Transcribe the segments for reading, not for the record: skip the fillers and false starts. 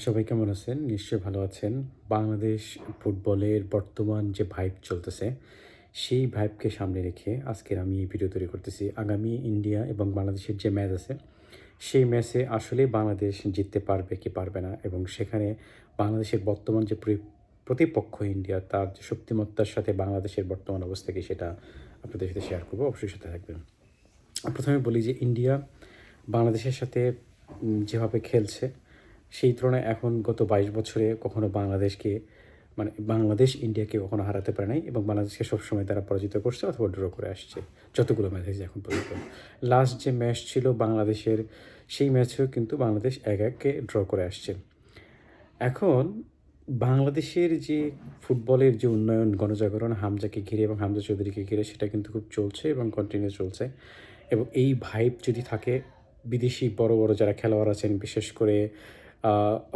সবাই কেমন আছেন? নিশ্চয়ই ভালো আছেন। বাংলাদেশ ফুটবলের বর্তমান যে ভাইব চলতেছে, সেই ভাইবকে সামনে রেখে আজকের আমি এই ভিডিও তৈরি করতেছি। আগামী ইন্ডিয়া এবং বাংলাদেশের যে ম্যাচ আছে, সেই ম্যাচে আসলেই বাংলাদেশ জিততে পারবে কি পারবে না এবং সেখানে বাংলাদেশের বর্তমান যে প্রতিপক্ষ ইন্ডিয়া, তার যে শক্তিমত্তার সাথে বাংলাদেশের বর্তমান অবস্থা কি, সেটা আপনাদের সাথে শেয়ার করব। অবশ্যই সাথে থাকবেন। প্রথমে বলি যে ইন্ডিয়া বাংলাদেশের সাথে যেভাবে খেলছে, সেই তুলনায় এখন গত ২২ বছরে কখনো বাংলাদেশকে বাংলাদেশ ইন্ডিয়াকে কখনো হারাতে পারে নাই এবং বাংলাদেশকে সবসময় তারা পরাজিত করছে অথবা ড্র করে আসছে যতগুলো ম্যাচ হয়েছে এখন পর্যন্ত। লাস্ট যে ম্যাচ ছিল বাংলাদেশের, সেই ম্যাচেও কিন্তু বাংলাদেশ ১-১-কে ড্র করে আসছে। এখন বাংলাদেশের যে ফুটবলের যে উন্নয়ন, গণজাগরণ হামজাকে ঘিরে এবং হামজা চৌধুরীকে ঘিরে, সেটা কিন্তু খুব চলছে এবং কন্টিনিউ চলছে। এবং এই ভাইব যদি থাকে, বিদেশি বড়, বড় যারা খেলোয়াড় আছেন, বিশেষ করে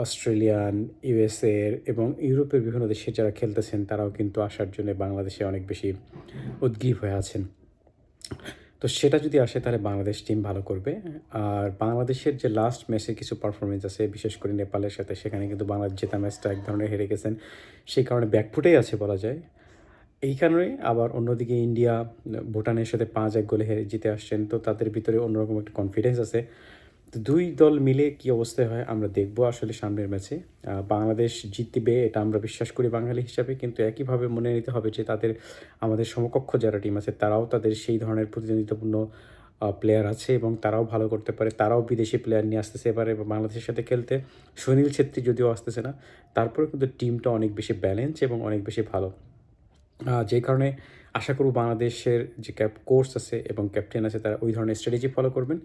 অস্ট্রেলিয়ান, ইউএসএর এবং ইউরোপের বিভিন্ন দেশে যারা খেলতেছেন, তারাও কিন্তু আসার জন্য বাংলাদেশে অনেক বেশি উদগ্রীব হয়ে আছেন। তো সেটা যদি আসে তাহলে বাংলাদেশ টিম ভালো করবে। আর বাংলাদেশের যে লাস্ট ম্যাচের কিছু পারফরমেন্স আছে, বিশেষ করে নেপালের সাথে, সেখানে কিন্তু বাংলাদেশ জেতা ম্যাচটা এক ধরনের হেরে গেছেন। সেই কারণে ব্যাকফুটেই আছে বলা যায়। এই কারণে আবার অন্যদিকে ইন্ডিয়া ভুটানের সাথে ৫-১ গোলে হেরে জিতে আসছেন। তো তাদের ভিতরে অন্যরকম একটা কনফিডেন্স আছে। তো ২ দল মিলে কী অবস্থায় হয় আমরা দেখব আসলে সামনের ম্যাচে। বাংলাদেশ জিতবে এটা আমরা বিশ্বাস করি বাঙালি হিসাবে। কিন্তু একইভাবে মনে নিতে হবে যে আমাদের সমকক্ষ যারা টিম আছে, তারাও তাদের সেই ধরনের প্রতিদ্বন্দ্বিতাপূর্ণ প্লেয়ার আছে এবং তারাও ভালো করতে পারে। তারাও বিদেশি প্লেয়ার নিয়ে আসতেছে এবারে বাংলাদেশের সাথে খেলতে। সুনীল ছেত্রী যদিও আসতেছে না, তারপরেও কিন্তু টিমটা অনেক বেশি ব্যালেন্স এবং অনেক বেশি ভালো। যে কারণে আশা করব বাংলাদেশের যে কোচ আছে এবং ক্যাপ্টেন আছে, তারা ওই ধরনের স্ট্র্যাটেজি ফলো করবেন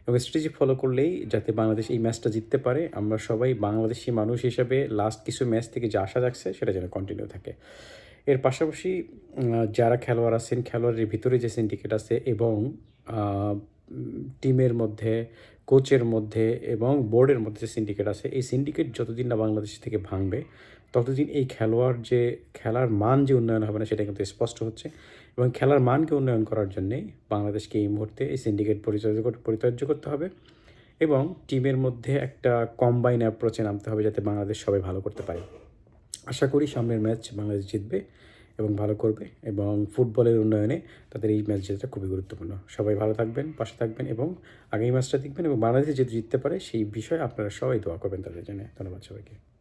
এবং স্ট্র্যাটেজি ফলো করলেই যাতে বাংলাদেশ এই ম্যাচটা জিততে পারে, আমরা সবাই বাংলাদেশি মানুষ হিসাবে লাস্ট কিছু ম্যাচ থেকে যে আশা জাগছে সেটা যেন কন্টিনিউ থাকে। এর পাশাপাশি যারা খেলোয়াড় আছেন, খেলোয়াড়ের ভিতরে যে সিন্ডিকেট আছে এবং আ টিমের মধ্যে, কোচের মধ্যে এবং বোর্ডের মধ্যে যে সিন্ডিকেট আছে, এই সিন্ডিকেট যতদিন না বাংলাদেশ থেকে ভাঙবে, ততদিন এই খেলোয়াড় যে খেলার মান যে উন্নয়ন হবে না, সেটা কিন্তু স্পষ্ট হচ্ছে। এবং খেলার মানকে উন্নয়ন করার জন্যেই বাংলাদেশকে এই মুহূর্তে এই সিন্ডিকেট পরিত্যাজ্য করতে হবে এবং টিমের মধ্যে একটা কম্বাইন অ্যাপ্রোচে নামতে হবে যাতে বাংলাদেশ সবাই ভালো করতে পারে। আশা করি সামনের ম্যাচ বাংলাদেশ জিতবে এবং ভালো করবে এবং ফুটবলের উন্নয়নে তাদের এই ম্যাচ জেতাটা খুবই গুরুত্বপূর্ণ। সবাই ভালো থাকবেন, পাশে থাকবেন এবং আগামী ম্যাচটা দেখবেন এবং বাংলাদেশ যদি জিততে পারে সেই বিষয়ে আপনারা সবাই দোয়া করবেন তাদের জন্য। ধন্যবাদ সবাইকে।